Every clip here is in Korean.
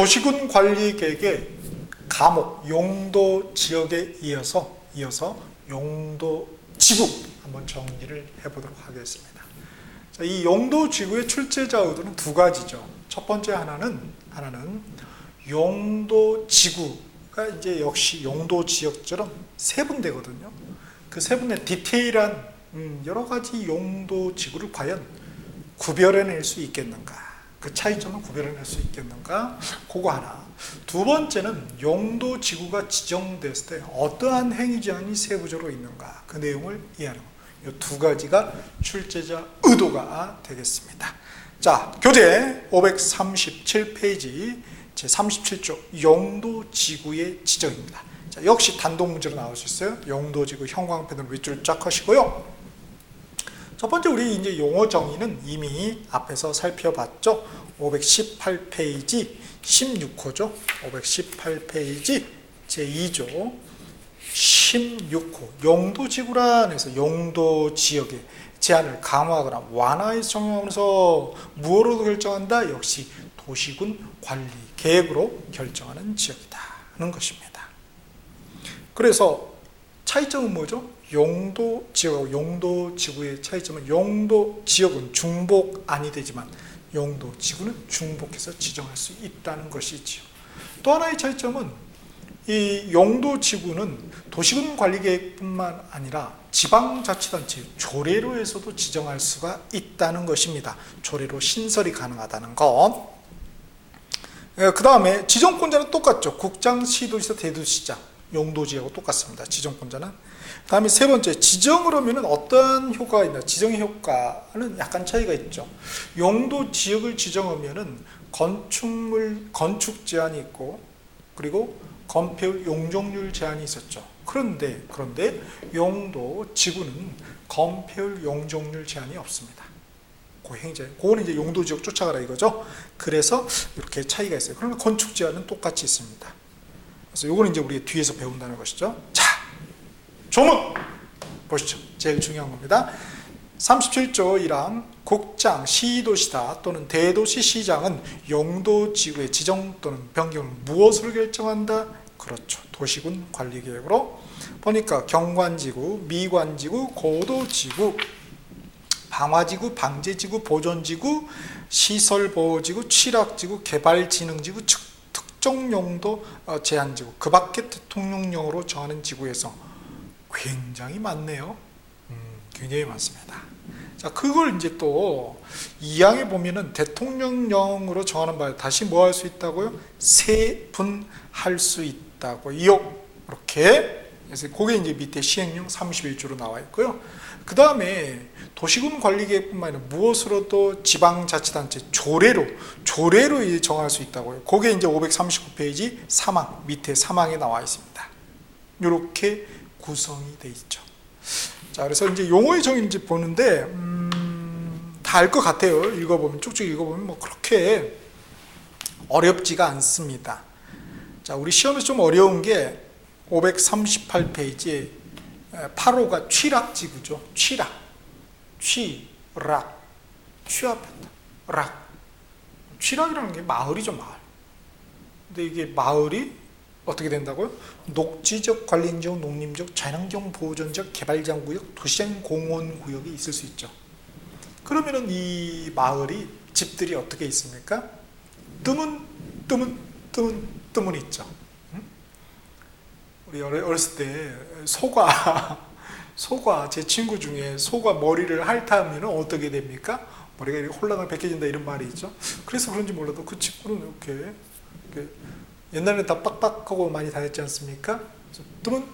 도시군 관리 계획의 과목 용도 지역에 이어서 용도 지구 한번 정리를 해보도록 하겠습니다. 자, 이 용도 지구의 출제자 의도는 두 가지죠. 첫 번째 하나는 용도 지구가 이제 역시 용도 지역처럼 세분되거든요. 그 세분의 디테일한 여러 가지 용도 지구를 과연 구별해낼 수 있겠는가? 그 차이점을 구별해낼 수 있겠는가? 그거 하나. 두 번째는 용도 지구가 지정됐을 때 어떠한 행위 제한이 세부적으로 있는가? 그 내용을 이해하는 거. 이 두 가지가 출제자 의도가 되겠습니다. 자, 교재 537페이지 제37조 용도 지구의 지정입니다. 자, 역시 단독 문제로 나올 수 있어요. 용도 지구 형광펜으로 윗줄 쫙 하시고요. 첫 번째 우리 이제 용어 정의는 이미 앞에서 살펴봤죠. 518페이지 16호죠. 518페이지 제2조 16호 용도지구라 해서 용도 지역의 제한을 강화하거나 완화해서 정하면서 무엇으로 결정한다? 역시 도시군 관리 계획으로 결정하는 지역이다 하는 것입니다. 그래서 차이점은 뭐죠? 용도 지역하고 용도 지구의 차이점은 용도 지역은 중복 아니 되지만 용도 지구는 중복해서 지정할 수 있다는 것이지요. 또 하나의 차이점은 이 용도 지구는 도시군 관리계획뿐만 아니라 지방자치단체 조례로 해서도 지정할 수가 있다는 것입니다. 조례로 신설이 가능하다는 것. 그 다음에 지정권자는 똑같죠. 국장, 시도지사, 대도시장 용도지하고 똑같습니다. 지정권자는. 그 다음에 세 번째, 지정을 하면 어떤 효과가 있나? 지정의 효과는 약간 차이가 있죠. 용도 지역을 지정하면 건축 제한이 있고, 그리고 건폐율 용적률 제한이 있었죠. 그런데 용도 지구는 건폐율 용적률 제한이 없습니다. 그거는 이제 용도 지역 쫓아가라 이거죠. 그래서 이렇게 차이가 있어요. 그러나 건축 제한은 똑같이 있습니다. 그래서 이거는 이제 우리 뒤에서 배운다는 것이죠. 자, 조문 보시죠. 제일 중요한 겁니다. 37조 1항 국장, 시도시다 또는 대도시 시장은 용도 지구의 지정 또는 변경을 무엇으로 결정한다? 그렇죠. 도시군 관리계획으로. 보니까 경관지구, 미관지구, 고도지구, 방화지구, 방제지구, 보존지구, 시설보호지구, 취락지구, 개발진흥지구, 특정용도 제한지구, 그 밖에 대통령령으로 정하는 지구에서 굉장히 많네요. 굉장히 많습니다. 자, 그걸 이제 또 2항에 보면은 대통령령으로 정하는 바에 다시 뭐 할 수 있다고요? 세분할 수 있다고. 이렇게. 그래서 그게 이제 밑에 시행령 31조로 나와 있고요. 그 다음에 도시군 관리계획뿐만 아니라 무엇으로도 지방자치단체 조례로 정할 수 있다고요. 그게 이제 539페이지 3항 밑에 3항에 나와 있습니다. 이렇게 구성이 돼 있죠. 자, 그래서 이제 용어의 정의를 이제 보는데 다 알 것 같아요. 쭉쭉 읽어보면 뭐 그렇게 어렵지가 않습니다. 자, 우리 시험에서 좀 어려운 게 538페이지에 8호가 취락지구죠. 취락이라는 게 마을이죠, 마을. 근데 이게 마을이 어떻게 된다고요? 녹지적, 관리인적, 농림적, 자연환경 보존적, 개발장구역, 도시장 공원구역이 있을 수 있죠. 그러면은 이 마을이 집들이 어떻게 있습니까? 뜸은 있죠. 우리 어렸을 때 소가 제 친구 중에 소가 머리를 핥으면 어떻게 됩니까? 머리가 이렇게 홀랑을 벗겨진다 이런 말이 있죠. 그래서 그런지 몰라도 그 친구는 이렇게 옛날에는 다 빡빡하고 많이 다녔지 않습니까? 뜸은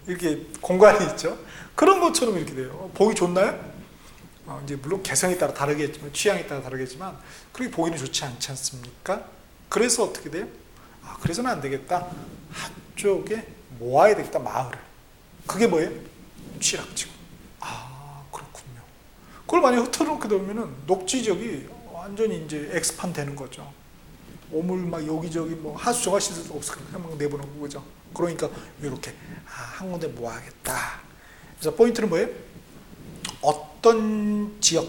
이렇게 공간이 있죠. 그런 것처럼 이렇게 돼요. 보기 좋나요? 이제 물론 개성에 따라 다르겠지만, 취향에 따라 다르겠지만, 그렇게 보기는 좋지 않지 않습니까? 그래서 어떻게 돼요? 그래서는 안 되겠다. 한쪽에 모아야 되겠다, 마을을. 그게 뭐예요? 취락지구. 그렇군요. 그걸 만약에 흐트러놓게 되면은 녹지적이 완전히 이제 엑스판 되는 거죠. 오물 막 여기저기 뭐 하수 정화시설 수도 없을 거니까 막 내보내고 그죠. 그러니까 이렇게 한 군데 모아야겠다. 그래서 포인트는 뭐예요? 어떤 지역,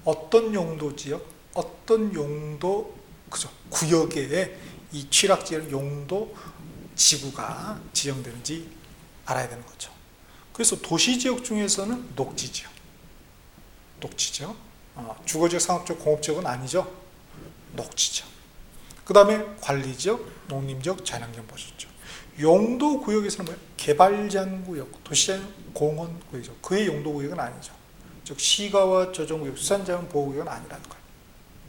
어떤 용도 지역, 어떤 용도 그죠? 구역에 이 취락지역 용도 지구가 지정되는지 알아야 되는 거죠. 그래서 도시지역 중에서는 녹지지역, 주거지역, 상업지역, 공업지역은 아니죠. 녹지지역. 그 다음에 관리지역, 농림지역, 자연환경 보셨죠. 용도구역에서는 뭐예요? 개발제한구역, 도시제한 공원구역이죠. 그의 용도구역은 아니죠. 즉 시가와 조정구역, 수산자원보호구역은 아니라는 거예요.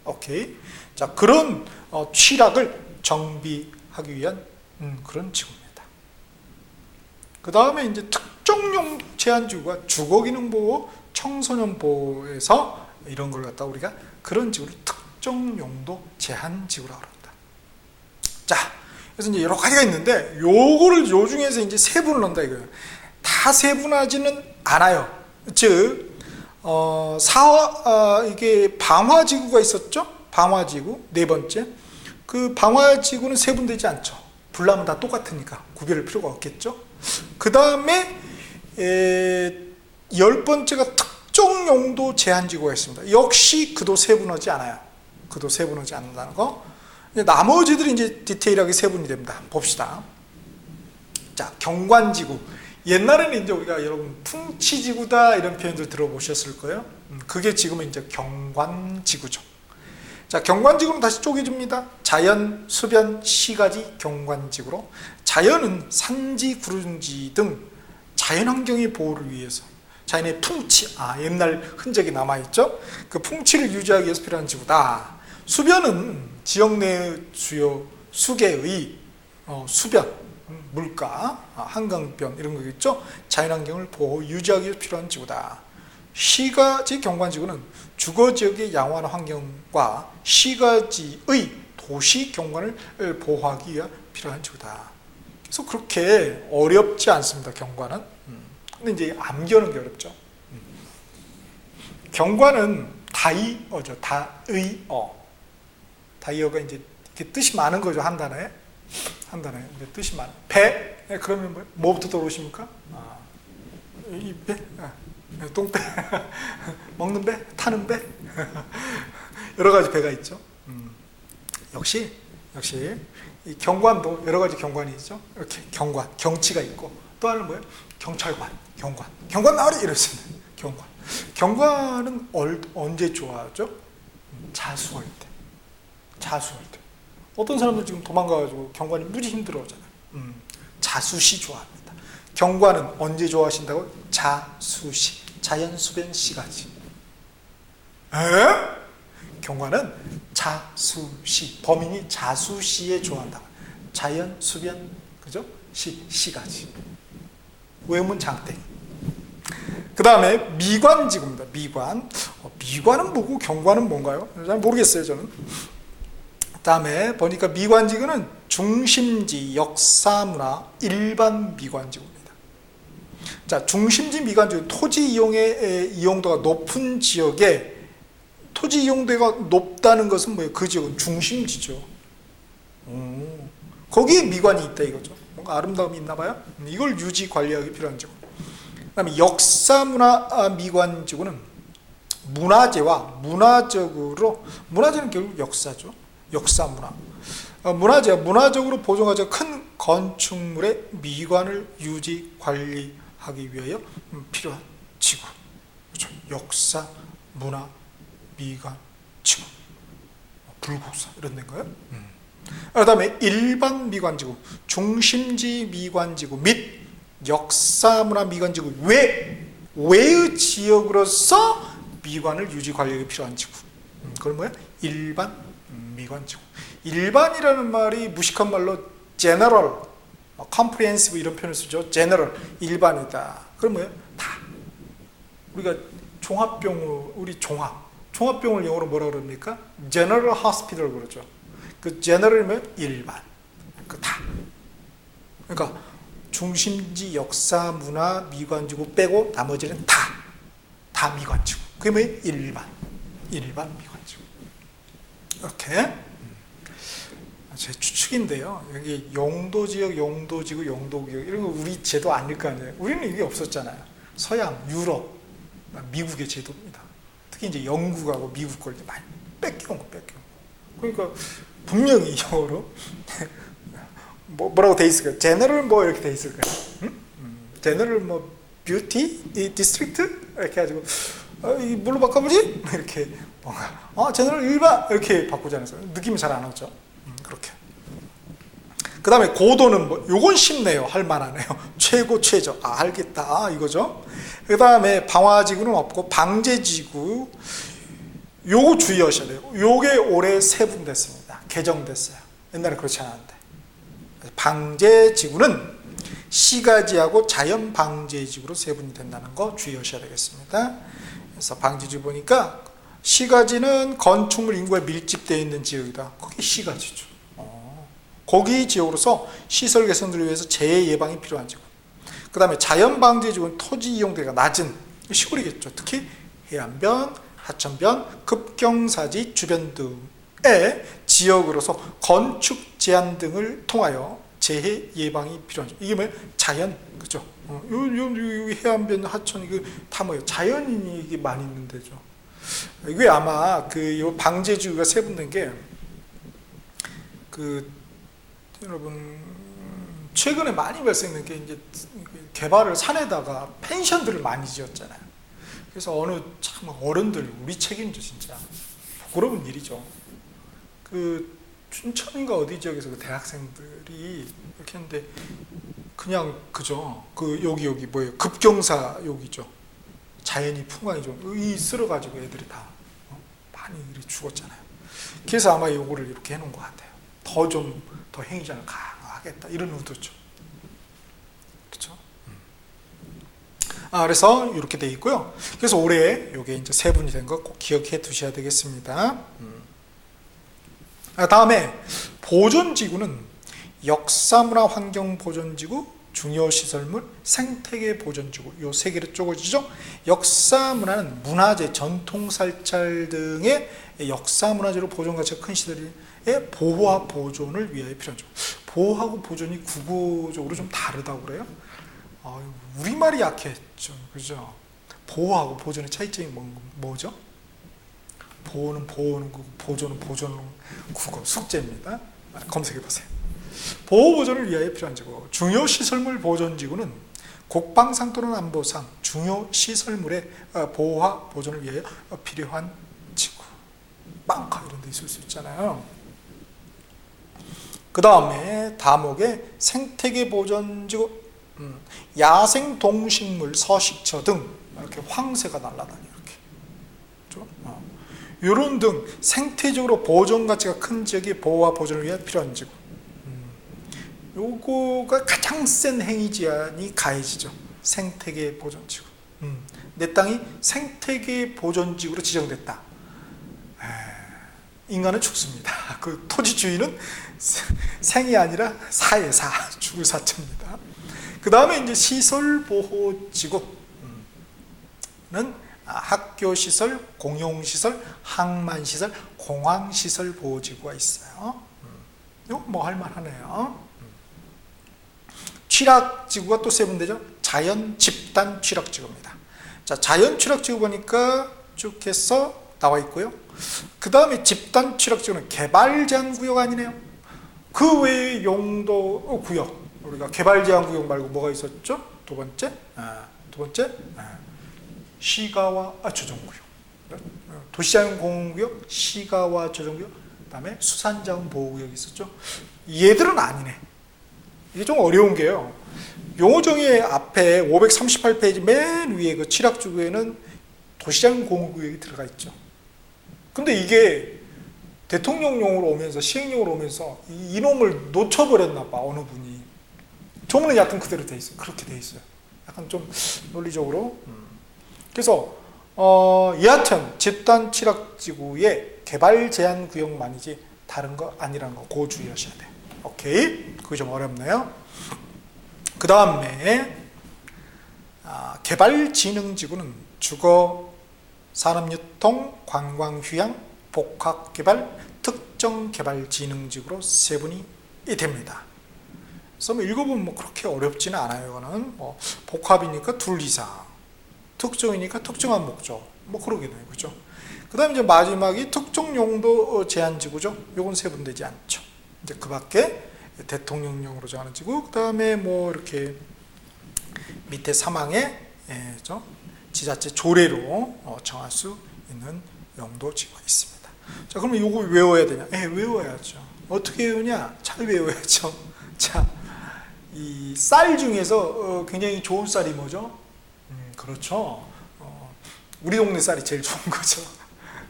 오케이. 자, 그런 취락을 정비하기 위한 그런 지구입니다. 그 다음에 이제 특정용 제한지구가 주거기능보호, 청소년보호에서 이런 걸 갖다 우리가 그런 지구를 특정용도 제한지구라고 합니다. 자, 그래서 이제 여러 가지가 있는데 요거를 요 중에서 이제 세분을 한다 이거예요. 다 세분하지는 않아요. 즉, 이게 방화지구가 있었죠? 방화지구, 네 번째. 그 방화지구는 세분되지 않죠. 불나면 다 똑같으니까 구별할 필요가 없겠죠? 그 다음에, 10번째가 특정용도 제한지구가 있습니다. 역시 그도 세분하지 않아요. 그도 세분하지 않는다는 거. 나머지들이 이제 디테일하게 세분이 됩니다. 봅시다. 자, 경관지구. 옛날에는 이제 우리가 여러분 풍치지구다 이런 표현들 들어보셨을 거예요. 그게 지금은 이제 경관지구죠. 자, 경관지구는 다시 쪼개줍니다. 자연, 수변, 시가지 경관지구로. 자연은 산지, 구릉지 등 자연환경의 보호를 위해서 자연의 풍치, 옛날 흔적이 남아있죠. 그 풍치를 유지하기 위해서 필요한 지구다. 수변은 지역 내 주요 수계의 수변, 물가, 한강변 이런 거겠죠. 자연환경을 보호, 유지하기 위해서 필요한 지구다. 시가지 경관지구는 주거지역의 양호한 환경과 시가지의 도시 경관을 보호하기 위해 필요한 지구다. 그래서 그렇게 어렵지 않습니다. 경관은. 근데 이제 암기하는 게 어렵죠. 경관은 다이어죠. 다의어. 다이어가 이제 이렇게 뜻이 많은 거죠. 한 단어에. 뜻이 많아. 배? 그러면 뭐부터 떠오르십니까? 이 배? 똥배? 먹는 배? 타는 배? 여러 가지 배가 있죠. 역시 이 경관도 여러 가지 경관이 있죠. 이렇게 경관, 경치가 있고 또 하나는 뭐예요? 경찰관, 경관 나으리 이랬습니다. 경관은 언제 좋아하죠? 자수할 때. 어떤 사람들 지금 도망가가지고 경관이 무지 힘들어하잖아요. 자수시 좋아합니다. 경관은 언제 좋아하신다고? 자수시, 자연수변 시가지. 경관은 자수시, 범인이 자수시에 좋아한다. 자연수변, 그죠? 시가지. 외우면 장땡. 그 다음에 미관지구입니다. 미관은 뭐고 경관은 뭔가요? 잘 모르겠어요, 저는. 다음에 보니까 미관지구는 중심지, 역사문화, 일반 미관지구입니다. 자, 중심지 미관지구, 토지 이용도가 높은 지역에 토지 이용도가 높다는 것은 뭐예요? 그 지역은 중심지죠. 거기에 미관이 있다 이거죠. 뭔가 아름다움이 있나 봐요. 이걸 유지 관리하기 필요한 지구. 그다음에 역사문화 미관지구는 문화재와 문화재는 결국 역사죠. 역사문화. 문화적으로 보존하자 큰 건축물의 미관을 유지 관리하기 위하여 필요한 지구. 그렇죠? 역사, 문화, 미관, 지구. 불국사 이런 데인가요? 그 다음에 일반 미관지구, 중심지 미관지구 및 역사문화 미관지구 외의 지역으로서 미관을 유지 관리하기 필요한 지구. 그건 뭐야? 일반 미관지구. 일반이라는 말이 무식한 말로 general, comprehensive 이런 표현을 쓰죠. general, 일반이다. 그럼 뭐예요? 다. 우리가 종합병을 영어로 뭐라 그럽니까? general hospital 그러죠. 그 general이면 일반. 그 다. 그러니까 중심지, 역사, 문화, 미관지구 빼고 나머지는 다 미관지구. 그게 뭐예요? 일반 미관지구. 이렇게. 제 추측인데요. 여기 용도지역, 용도지구, 용도구역 이런 거 우리 제도 아닐 거 아니에요. 우리는 이게 없었잖아요. 서양, 유럽, 미국의 제도입니다. 특히 이제 영국하고 미국 걸 많이 뺏겨온 거. 그러니까 분명히 영어로 뭐라고 돼 있을까요? 제너럴 뭐 이렇게 돼 있을까요? 제너럴 뭐 뷰티 디스트릭트 이렇게 해가지고 뭘로 바꿔보지? 이렇게 뭔가 제너럴 일반 이렇게 바꾸지 않았어요? 느낌이 잘 안 오죠. 그렇게. 그 다음에 고도는 뭐 요건 쉽네요. 할 만하네요. 최고 최저. 알겠다. 이거죠. 그 다음에 방화지구는 없고 방제지구 요거 주의하셔야 돼요. 요게 올해 세분됐습니다. 개정됐어요. 옛날에 그렇지 않았는데. 방제지구는 시가지하고 자연방제지구로 세분이 된다는 거 주의하셔야 되겠습니다. 그래서 방제지구 보니까 시가지는 건축물 인구에 밀집되어 있는 지역이다. 그게 시가지죠. 거기 지역으로서 시설 개선들을 위해서 재해 예방이 필요한 지구. 그 다음에 자연방제지구는 토지 이용대가 낮은 시골이겠죠. 특히 해안변, 하천변, 급경사지 주변 등의 지역으로서 건축 제한 등을 통하여 재해 예방이 필요한 지구. 이게 뭐예요? 자연, 그죠? 요 해안변, 하천 이거 다 뭐예요? 자연인이 이게 많이 있는 데죠. 이게 아마 요 방제지구가 세분된 게 여러분 최근에 많이 발생된 게 이제 개발을 산에다가 펜션들을 많이 지었잖아요. 그래서 어느 참 어른들 우리 책임져 진짜 부끄러운 일이죠. 춘천인가 어디 지역에서 대학생들이 이렇게 했는데 그냥 그죠. 여기 뭐예요? 급경사 여기죠. 자연이 풍광이죠. 쓸어가지고 애들이 다 많이 죽었잖아요. 그래서 아마 요거를 이렇게 해놓은 것 같아요. 더 행위자를 강화하겠다 이런 의도죠. 그렇죠? 그래서 이렇게 돼 있고요. 그래서 올해 요게 이제 세분이 된 거 꼭 기억해 두셔야 되겠습니다. 다음에 보존지구는 역사문화 환경 보존지구, 중요시설물, 생태계 보존지구 요 세 개로 쪼개지죠. 역사문화는 문화재, 전통살찰 등의 역사문화재로 보존가치가 큰 시설의 보호와 보존을 위하여 필요하죠. 보호하고 보존이 국어적으로 좀 다르다고 그래요. 우리말이 약했죠. 그죠? 보호하고 보존의 차이점이 뭐죠? 보호는 보호는 보존은 국어 숙제입니다. 검색해보세요. 보호 보존을 위하여 필요한 지구. 중요시설물 보존지구는 국방상 또는 안보상 중요시설물의 보호와 보존을 위하여 필요한 지구. 빵카 이런 데 있을 수 있잖아요. 그 다음에 다목에 생태계 보존지구, 야생 동식물, 서식처 등 이렇게 황새가 날아다녀 이렇게. 그렇죠? 이런 등 생태적으로 보존 가치가 큰 지역이 보호와 보존을 위해 필요한 지구. 요거가 가장 센 행위 제한이 가해지죠. 생태계 보존지구. 내 땅이 생태계 보존지구로 지정됐다. 인간은 죽습니다. 그 토지 주인은 생이 아니라 사의 사, 죽을 사자입니다. 그 다음에 이제 시설보호지구는 학교시설, 공용시설, 항만시설, 공항시설 보호지구가 있어요. 이거 뭐 할만하네요. 취락지구가 또 세분되죠. 자연 집단 취락지구입니다. 자, 자연 취락지구 보니까 쭉 해서 나와 있고요. 그 다음에 집단 취락지구는 개발 제한 구역 아니네요. 그 외의 용도 구역, 우리가 개발 제한 구역 말고 뭐가 있었죠? 두 번째 시가와 조정구역, 도시자연 공원구역, 시가와 조정구역, 그 다음에 수산자원 보호구역이 있었죠. 얘들은 아니네. 이게 좀 어려운 게요. 용어정의 앞에 538페이지 맨 위에 그 취락지구에는 도시자연 공원구역이 들어가 있죠. 근데 이게 대통령용으로 오면서 시행령으로 오면서 이놈을 놓쳐버렸나 봐. 어느 분이. 조문은 약간 그대로 돼 있어요. 그렇게 돼 있어요. 약간 좀 논리적으로. 그래서 여하튼 집단 취락지구의 개발 제한 구역만이지 다른 거 아니라는 거 그거 주의하셔야 돼요. 오케이? 그게 좀 어렵네요. 그 다음에 개발진흥지구는 주거, 산업유통, 관광휴양, 복합개발, 특정개발진흥지구로 세분이 됩니다. 그래서 읽어보면 뭐 그렇게 어렵지는 않아요. 이거는 뭐 복합이니까 둘 이상, 특정이니까 특정한 목적, 뭐 그러게 돼요. 그죠? 그 다음에 이제 마지막이 특정 용도 제한 지구죠. 요건 세분되지 않죠. 이제 그 밖에 대통령령으로 정하는 지구, 그 다음에 뭐 이렇게 밑에 사망에 지자체 조례로 정할 수 있는 용도 지구가 있습니다. 자, 그러면 요거 외워야 되냐? 외워야죠. 어떻게 외우냐? 잘 외워야죠. 자, 이 쌀 중에서 굉장히 좋은 쌀이 뭐죠? 그렇죠. 우리 동네 쌀이 제일 좋은 거죠.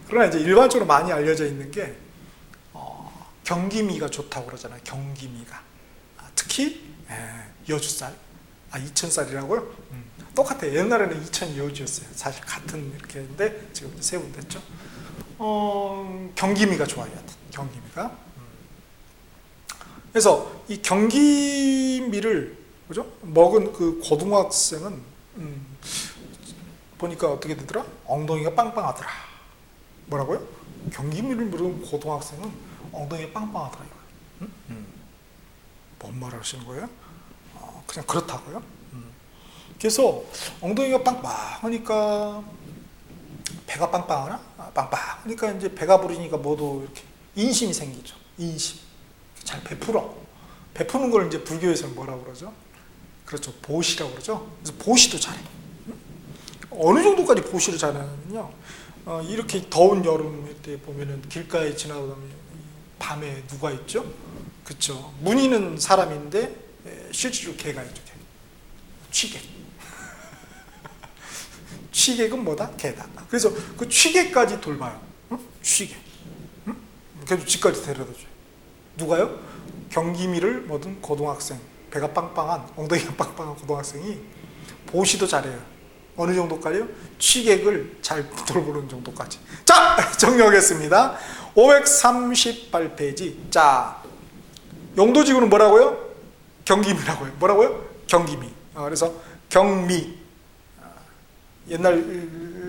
그러나 이제 일반적으로 많이 알려져 있는 게 경기미가 좋다고 그러잖아요. 경기미가. 특히 여주쌀. 이천쌀이라고요? 똑같아요. 옛날에는 이천 여주였어요. 사실 같은 이렇게 했는데 지금 세분됐죠. 경기미가 좋아요. 경기미가. 그래서 이 경기미를 그죠? 먹은 그 고등학생은 보니까 어떻게 되더라? 엉덩이가 빵빵하더라. 뭐라고요? 경기미를 먹은 고등학생은 엉덩이가 빵빵하더라. 뭔 말 하시는 거예요? 그냥 그렇다고요? 그래서 엉덩이가 빵빵하니까 배가 빵빵하나? 빵빵하니까 이제 배가 부르니까 모두 이렇게 인심이 생기죠. 인심. 잘 베풀어. 베푸는 걸 이제 불교에서는 뭐라고 그러죠? 그렇죠. 보시라고 그러죠. 그래서 보시도 잘해. 어느 정도까지 보시를 잘하냐면요. 이렇게 더운 여름 때 보면은 길가에 지나가면 밤에 누가 있죠? 그렇죠. 무늬는 사람인데 실제로 개가 있죠. 개. 취객. 취객은 뭐다? 개다. 그래서 그 취객까지 돌봐요. 취객. 그래서 집까지 데려다 줘요. 누가요? 경기미를 먹은 고등학생, 배가 빵빵한, 엉덩이가 빵빵한 고등학생이 보시도 잘해요. 어느 정도까지요? 취객을 잘 돌보는 정도까지. 자, 정리하겠습니다. 538페이지. 자, 용도지구는 뭐라고요? 경기미라고요. 뭐라고요? 경기미. 그래서 경미. 옛날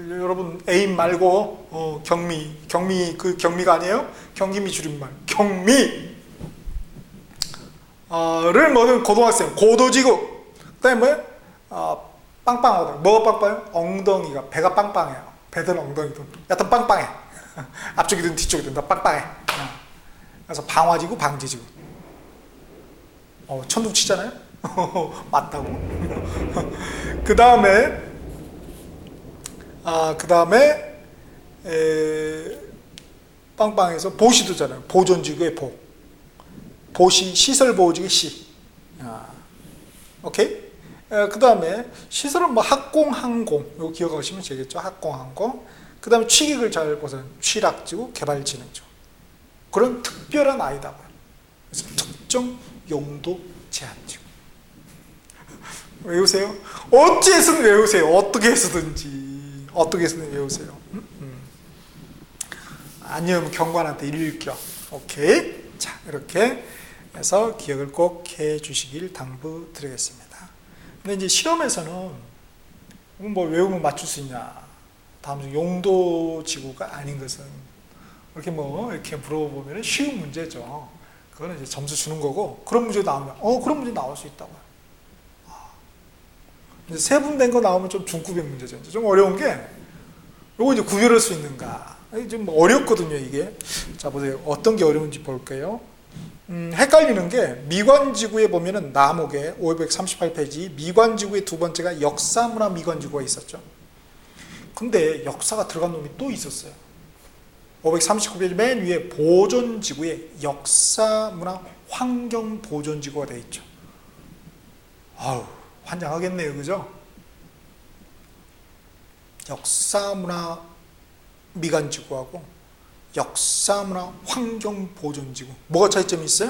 여러분 애인 말고 경미 그 경미가 아니에요? 경기미 줄임말. 경미. 를 먹은 고등학생, 고도지구. 그다음에 뭐예요? 빵빵하다. 뭐가 빵빵해요? 엉덩이가, 배가 빵빵해요. 배든 엉덩이든 여튼 빵빵해. 앞쪽이든 뒤쪽이든 다 빵빵해. 그래서 방화지구, 방지지구. 천둥 치잖아요? 맞다고. 그 다음에 빵빵해서 보시도잖아요. 보존지구의 보. 보시, 시설보호지구의 시. 오케이? 그 다음에 시설은 뭐 학공항공. 이거 기억하시면 되겠죠? 학공항공. 그 다음에 취객을 잘 보는 취락지구, 개발진흥지구. 그런 특별한 아이다고요. 그래서 특정 용도 제한지구. 외우세요? 어찌 해서든 외우세요. 어떻게 해서든지. 어떻게 해서든 외우세요. 아니면 경관한테 읽겨. 오케이? 자, 이렇게 해서 기억을 꼭 해 주시길 당부드리겠습니다. 근데 이제 시험에서는 뭐 외우면 맞출 수 있냐? 다음 중 용도 지구가 아닌 것은 이렇게 물어보면 쉬운 문제죠. 그거는 이제 점수 주는 거고, 그런 문제 나오면 그런 문제 나올 수 있다고요. 이제 세분된 거 나오면 좀 중급의 문제죠. 이제 좀 어려운 게 요거 이제 구별할 수 있는가? 좀 어렵거든요, 이게. 자, 보세요. 어떤 게 어려운지 볼게요. 헷갈리는 게 미관지구에 보면은 나목에 538페이지 미관지구의 두 번째가 역사문화 미관지구가 있었죠. 근데 역사가 들어간 놈이 또 있었어요. 539페이지 맨 위에 보존지구에 역사문화 환경보존지구가 되어 있죠. 아우, 환장하겠네요, 그죠? 역사문화 미관지구하고 역사문화 환경보존지구, 뭐가 차이점이 있어요?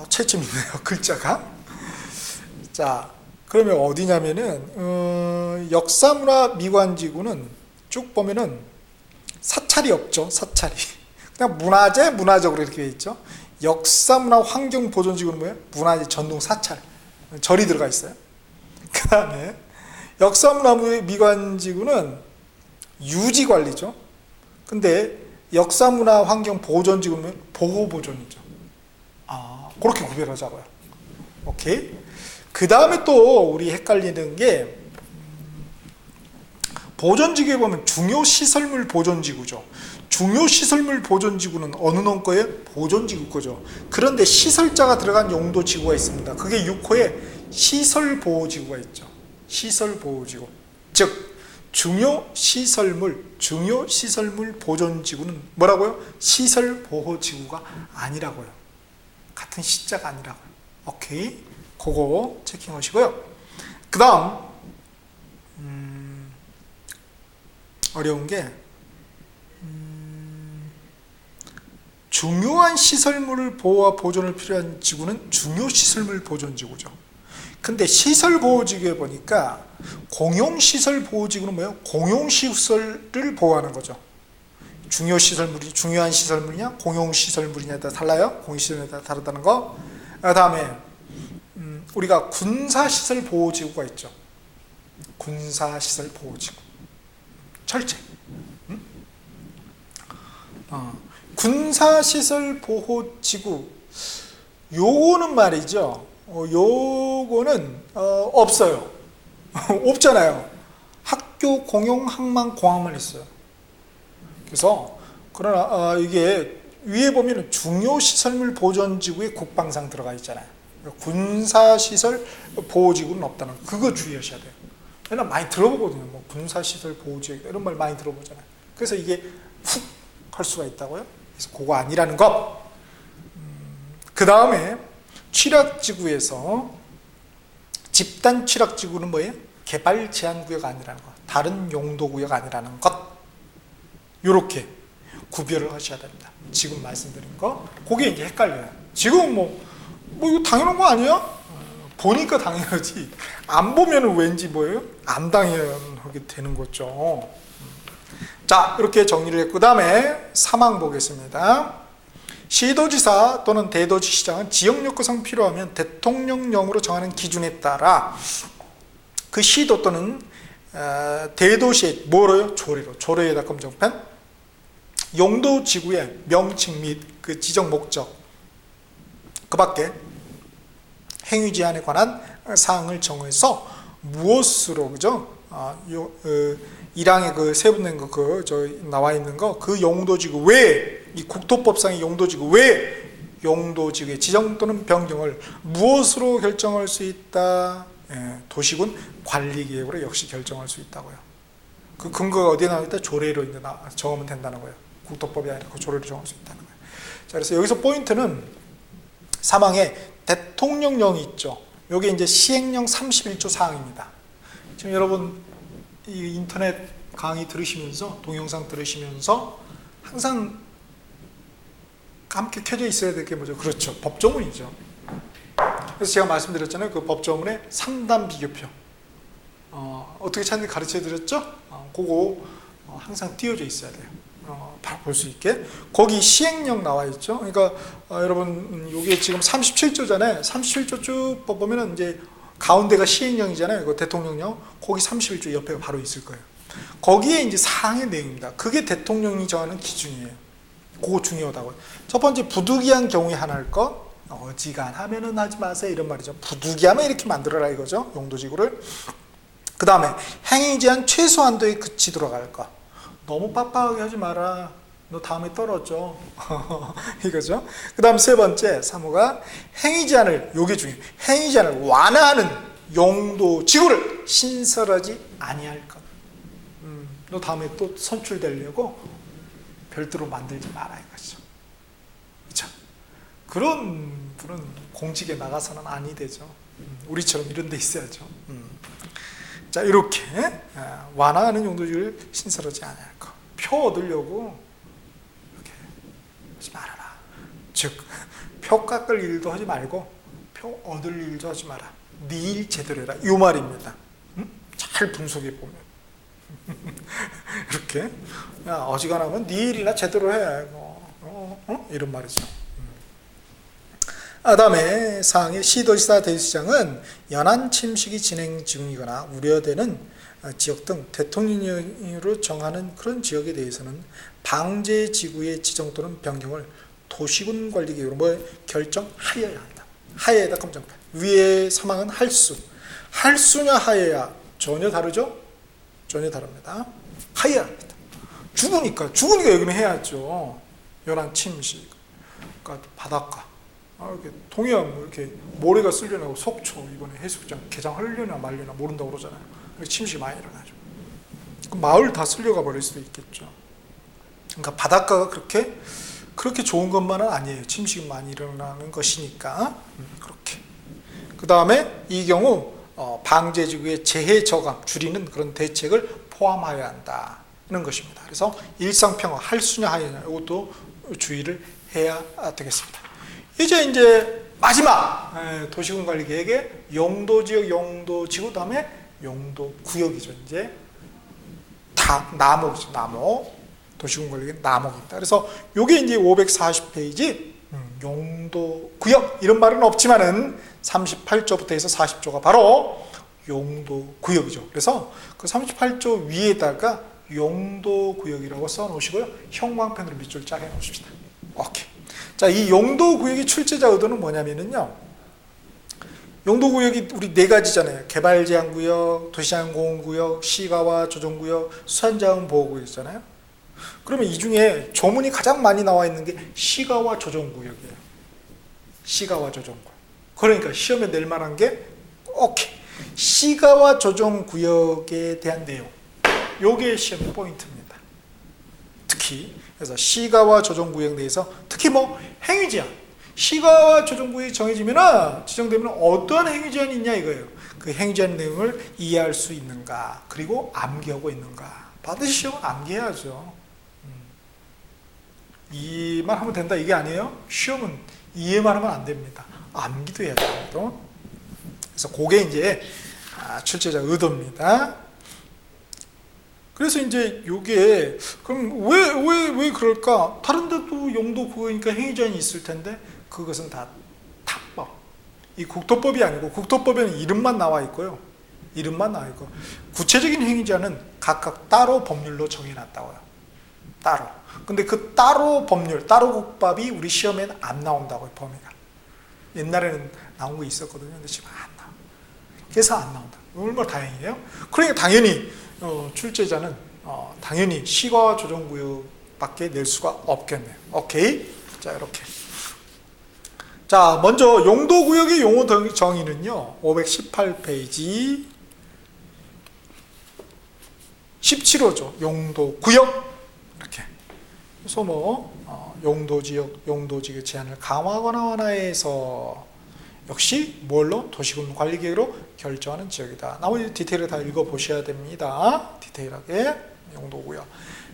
차이점이 있네요, 글자가. 자, 그러면 어디냐면은 역사문화 미관지구는 쭉 보면은 사찰이 없죠. 사찰이 그냥 문화적으로 이렇게 돼 있죠. 역사문화 환경보존지구는 뭐예요? 문화재 전동 사찰, 절이 들어가 있어요. 그 다음에 역사문화 미관지구는 유지관리죠. 근데 역사문화 환경보존지구는 보호보존이죠. 그렇게 구별하자고요. 오케이. 그 다음에 또 우리 헷갈리는 게 보존지구에 보면 중요시설물 보존지구죠. 중요시설물 보존지구는 어느 놈 거예요? 보존지구 거죠. 그런데 시설자가 들어간 용도지구가 있습니다. 그게 6호에 시설보호지구가 있죠. 시설보호지구. 즉 중요시설물 보존지구는 뭐라고요? 시설보호지구가 아니라고요. 같은 시자가 아니라고요. 오케이, 그거 체킹하시고요. 그 다음 어려운 게 중요한 시설물을 보호와 보존을 필요한 지구는 중요시설물 보존지구죠. 근데 시설보호지구에 보니까 공용시설보호지구는 뭐예요? 공용시설을 보호하는 거죠. 중요시설물이 중요한 시설물이냐 공용시설물이냐에 따라 달라요. 공용시설에 따라 다르다는 거. 그 다음에 우리가 군사시설보호지구가 있죠. 군사시설보호지구. 철제. 군사시설보호지구 요거는 말이죠. 요거는 없어요. 없잖아요. 학교 공용 항만 공항만 있어요. 그래서 그러나 이게 위에 보면 중요시설물 보존지구에 국방상 들어가 있잖아요. 군사시설 보호지구는 없다는 거. 그거 주의하셔야 돼요. 왜냐면 많이 들어보거든요. 뭐 군사시설 보호지구 이런 말 많이 들어보잖아요. 그래서 이게 훅 할 수가 있다고요. 그래서 그거 아니라는 것. 그 다음에 취락지구에서 집단 취락지구는 뭐예요? 개발 제한구역 아니라는 것. 다른 용도구역 아니라는 것. 요렇게 구별을 하셔야 됩니다. 지금 말씀드린 거. 그게 이제 헷갈려요. 지금 뭐 이거 당연한 거 아니야? 보니까 당연하지. 안 보면은 왠지 뭐예요? 안 당연하게 되는 거죠. 자, 이렇게 정리를 했고, 그 다음에 3항 보겠습니다. 시도지사 또는 대도시장은 지역요구상 필요하면 대통령령으로 정하는 기준에 따라 그 시도 또는 대도시의 뭐로요? 조례에다 검정펜 용도지구의 명칭 및 그 지정 목적 그 밖에 행위 제한에 관한 사항을 정해서 무엇으로 그죠? 1항에 그 세분된 거 그 저 나와 있는 거 그 용도지구 외에 이 국토법상의 용도지구 외에 용도지구의 지정 또는 변경을 무엇으로 결정할 수 있다? 도시군 관리계획으로 역시 결정할 수 있다고요. 그 근거가 어디에 나와 있다? 조례로 이제 정하면 된다는 거예요. 국토법이 아니라 그 조례로 정할 수 있다는 거예요. 자, 그래서 여기서 포인트는 3항에 대통령령이 있죠. 이게 이제 시행령 31조 사항입니다. 지금 여러분 이 인터넷 강의 들으시면서 동영상 들으시면서 항상 함께 켜져 있어야 될 게 뭐죠? 그렇죠. 법조문이죠. 그래서 제가 말씀드렸잖아요. 그 법조문의 3단 비교표. 어떻게 찾는지 가르쳐 드렸죠? 그거 항상 띄워져 있어야 돼요. 바로 볼 수 있게. 거기 시행령 나와 있죠. 그러니까 여러분 이게 지금 37조잖아요. 37조 쭉 보면은 이제 가운데가 시행령이잖아요. 그 대통령령. 거기 31조 옆에 바로 있을 거예요. 거기에 이제 사항의 내용입니다. 그게 대통령이 정하는 기준이에요. 그거 중요하다고요. 첫 번째 부득이한 경우에 하나일 것. 어지간하면은 하지 마세요. 이런 말이죠. 부득이하면 이렇게 만들어라 이거죠. 용도지구를. 그 다음에 행위 제한 최소한도에 그치도록 할 것. 너무 빡빡하게 하지 마라. 너 다음에 떨어져. 이거죠. 그 다음 세 번째 3호가 행위 제한을, 요게 중요해요. 행위 제한을 완화하는 용도지구를 신설하지 아니할 것. 너 다음에 또 선출되려고 별도로 만들지 마라 이거죠. 그렇죠? 그런 분은 공직에 나가서는 아니 되죠. 우리처럼 이런 데 있어야죠. 자, 이렇게 완화하는 용도지구를 신설하지 아니할 것. 표 얻으려고 이렇게 하지 말아라. 즉, 표 깎을 일도 하지 말고 표 얻을 일도 하지 마라. 네 일 제대로 해라. 이 말입니다. 잘 분석해 보면 이렇게 어지간하면 네 일이나 제대로 해. 이런 말이죠. 다음에 사항의 시도지사 대도시장은 연안 침식이 진행 중이거나 우려되는 지역 등 대통령령으로 정하는 그런 지역에 대해서는 방제지구의 지정 또는 변경을 도시군 관리계획으로 결정하여야 한다. 하여야다 검정판. 위에 사망은 할수. 할수냐 하여야 전혀 다르죠? 전혀 다릅니다. 하여야 합니다. 죽으니까 여기는 해야죠. 연안 침식, 그러니까 바닷가, 이렇게 동해안 뭐 이렇게 모래가 쓸려나고 속초 이번에 해수욕장 개장하려나 말려나 모른다고 그러잖아요. 침식이 많이 일어나죠. 그럼 마을 다 쓸려가 버릴 수도 있겠죠. 그러니까 바닷가가 그렇게 좋은 것만은 아니에요. 침식이 많이 일어나는 것이니까. 그렇게. 그 다음에 이 경우 방제지구의 재해 저감 줄이는 그런 대책을 포함하여야 한다는 것입니다. 그래서 일상평화 할수냐 하느냐 이것도 주의를 해야 되겠습니다. 이제 마지막 도시군관리계획의 용도지역, 용도지구 다음에 용도구역이죠. 이제 다 나목이죠. 나목. 도시군관리계획 나목이 있다. 그래서 이게 이제 540페이지 용도구역 이런 말은 없지만은 38조부터 해서 40조가 바로 용도구역이죠. 그래서 그 38조 위에다가 용도구역이라고 써놓으시고요. 형광펜으로 밑줄 짜게 해놓으십시다. 오케이. 자, 이 용도구역의 출제자 의도는 뭐냐면은요. 용도구역이 우리 네 가지잖아요. 개발제한구역, 도시자연공원구역, 시가와 조정구역, 수산자원보호구역 있잖아요. 그러면 이 중에 조문이 가장 많이 나와 있는 게 시가와 조정구역이에요. 시가와 조정구역. 그러니까 시험에 낼 만한 게 오케이. 시가와 조정구역에 대한 내용. 요게 시험 포인트입니다. 특히 그래서 시가와 조정구역 내에서 특히 뭐 행위제한. 시가와 조정구역이 지정되면 어떠한 행위제한이 있냐 이거예요. 그 행위제한 내용을 이해할 수 있는가, 그리고 암기하고 있는가. 반드시 시험은 암기해야죠. 이해만 하면 된다 이게 아니에요. 시험은 이해만 하면 안 됩니다. 암기도 해야 됩니다. 그래서 그게 이제 출제자 의도입니다. 그래서 이제 요게 그럼 왜 그럴까? 다른 데도 용도 그거니까 행위제한이 있을 텐데 그것은 다 탑법. 이 국토법이 아니고 국토법에는 이름만 나와 있고요. 이름만 나와 있고 구체적인 행위제한은 각각 따로 법률로 정해놨다고요. 따로. 근데 그 따로 법률, 따로 국법이 우리 시험에는 안 나온다고요. 범위가. 옛날에는 나온 거 있었거든요. 근데 지금 안 나와. 그래서 안 나온다. 얼마나 다행이에요. 그러니까 당연히 출제자는 당연히 시가와 조정구역밖에 낼 수가 없겠네요. 오케이. 자, 이렇게. 자, 먼저 용도구역의 용어 정의는요. 518페이지 17호죠. 용도구역. 이렇게. 그래서 용도지역, 용도지구 제한을 강화하거나 완화해서 역시 뭘로? 도시군관리계획으로 결정하는 지역이다. 나머지 디테일을 다 읽어보셔야 됩니다. 디테일하게 용도구역.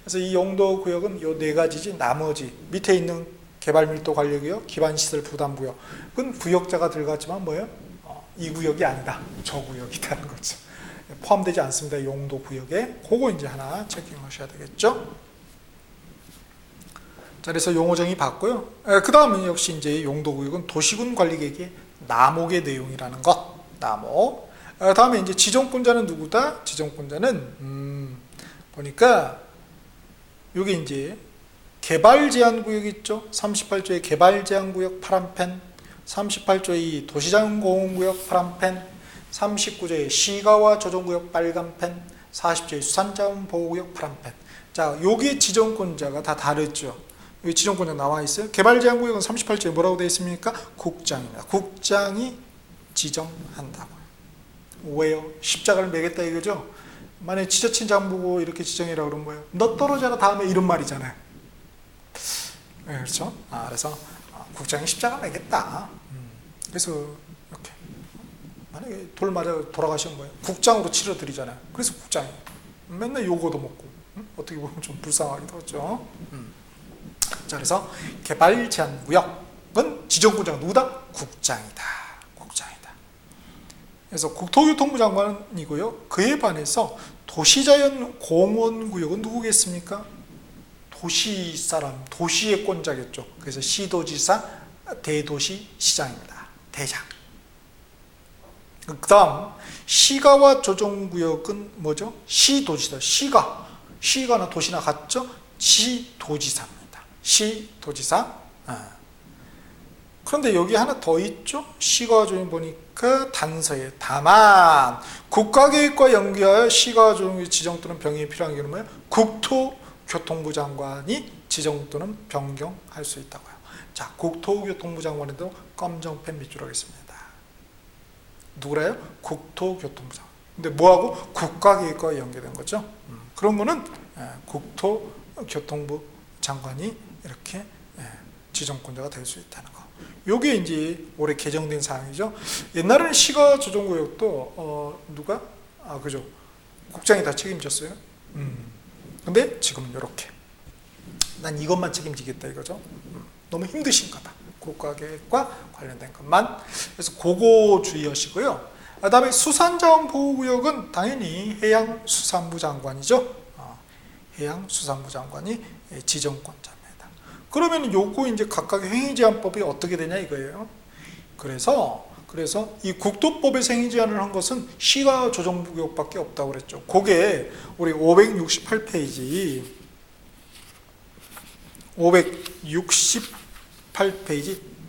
그래서 이 용도구역은 요 네 가지지 나머지 밑에 있는 개발밀도관리구역, 기반시설 부담구역은 구역자가 들어갔지만 뭐예요? 이 구역이 아니다. 저 구역이라는 거죠. 포함되지 않습니다. 용도구역에. 그거 이제 하나 체킹하셔야 되겠죠. 자, 그래서 용어 정의 봤고요. 그 다음은 역시 이제 용도구역은 도시군관리계획의 나목의 내용이라는 것. 나목. 다음에 이제 지정권자는 누구다? 지정권자는 보니까 여기 이제 개발제한구역 있죠. 38조의 개발제한구역 파란펜, 38조의 도시자연공원구역 파란펜, 39조의 시가와 조정구역 빨간펜, 40조의 수산자원보호구역 파란펜. 자, 여기에 지정권자가 다 다르죠. 여기 지정권자 나와 있어요. 개발제한구역은 38조에 뭐라고 되어 있습니까? 국장입니다. 국장이 지정한다고요. 왜요? 십자가를 매겠다 이거죠. 만약에 지자체 장보고 이렇게 지정이라고 그러면 뭐예요? 너 떨어져라 다음에 이런 말이잖아요. 네, 그렇죠? 그래서 국장이 십자가 매겠다. 그래서 이렇게 만약에 돌 맞아 돌아가시면 뭐예요? 국장으로 치러드리잖아요. 그래서 국장이 맨날 요거도 먹고 어떻게 보면 좀 불쌍하기도 하죠. 자, 그래서 개발 제한 구역은 지정권자가 누구다? 국장이다. 국장이다. 그래서 국토교통부 장관이고요. 그에 반해서 도시자연공원구역은 누구겠습니까? 도시 사람, 도시의 권자겠죠. 그래서 시도지사, 대도시 시장입니다. 대장. 그 다음 시가와 조정구역은 뭐죠? 시도지사. 시가나 도시나 같죠? 시도지사입니다. 시도지사. 그런데 여기 하나 더 있죠. 시가 조정에 보니까 단서에 다만 국가계획과 연계하여 시가 조정의 지정 또는 병행이 필요한 경우는 뭐예요? 국토교통부 장관이 지정 또는 변경할 수 있다고요. 자, 국토교통부 장관에도 검정펜 밑줄 하겠습니다. 누구래요? 국토교통부 장관. 근데 뭐하고? 국가계획과 연계된 거죠. 그런 거는 국토교통부 장관이 이렇게 지정권자가 될 수 있다는 거. 요게 이제 올해 개정된 사항이죠. 옛날에는 시가 조정구역도 누가? 그죠. 국장이 다 책임졌어요. 근데 지금은 이렇게. 난 이것만 책임지겠다 이거죠. 너무 힘드신가 봐. 국가계획과 관련된 것만. 그래서 그거 주의하시고요. 그다음에 수산자원보호구역은 당연히 해양수산부 장관이죠. 해양수산부 장관이 지정권자입니다. 그러면 요거 이제 각각의 행위제한법이 어떻게 되냐 이거예요. 그래서 이 국토법에서 행위제한을 한 것은 시가 조정구역밖에 없다고 그랬죠. 그게 우리 568페이지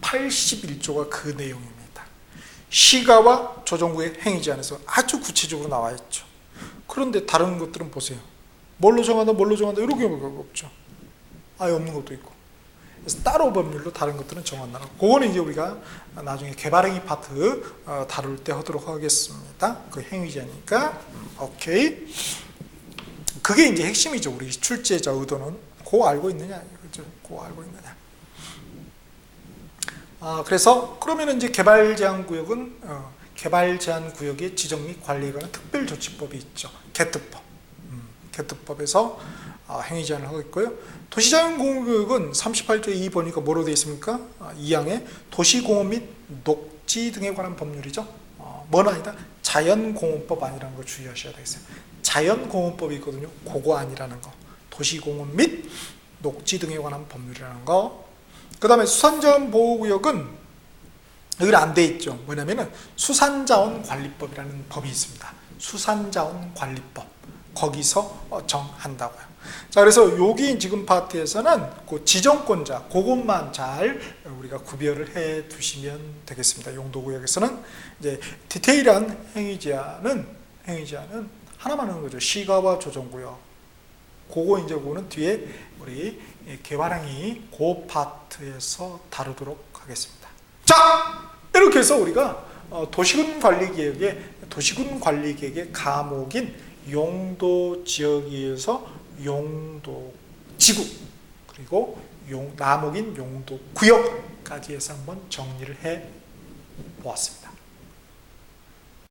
81조가 그 내용입니다. 시가와 조정구역 행위제한에서 아주 구체적으로 나와 있죠. 그런데 다른 것들은 보세요. 뭘로 정한다 이렇게 없죠. 아예 없는 것도 있고. 그래서 따로 법률로 다른 것들은 정한다는 거. 그거는 이제 우리가 나중에 개발행위 파트 다룰 때 하도록 하겠습니다. 그 행위제니까. 오케이. 그게 이제 핵심이죠. 우리 출제자 의도는. 그거 알고 있느냐? 그죠? 그거 알고 있느냐? 그래서 그러면 이제 개발 제한 구역은 개발 제한 구역의 지정 및 관리에 관한 특별조치법이 있죠. 개특법. 개특법에서 행위 제한을 하고 있고요. 도시자연공원구역은 38조 2 보니까 뭐로 되어 있습니까? 2항에 도시공원 및 녹지 등에 관한 법률이죠. 뭐는 아니다. 자연공원법 아니라는 거 주의하셔야 되겠어요. 자연공원법이 있거든요. 그거 아니라는 거. 도시공원 및 녹지 등에 관한 법률이라는 거. 그 다음에 수산자원보호구역은 여기는 안 돼 있죠. 뭐냐면은 수산자원관리법이라는 법이 있습니다. 수산자원관리법. 거기서 정한다고요. 자, 그래서 여기 지금 파트에서는 그 지정권자, 그것만 잘 우리가 구별을 해 두시면 되겠습니다. 용도구역에서는 이제 디테일한 행위제한은 하나만 하는 거죠. 시가와 조정구역. 그거는 뒤에 우리 개발행위 그 파트에서 다루도록 하겠습니다. 자, 이렇게 해서 우리가 도시군 관리 계획의 과목인 용도 지역에서 용도 지구 그리고 나목인 용도 구역까지 해서 한번 정리를 해 보았습니다.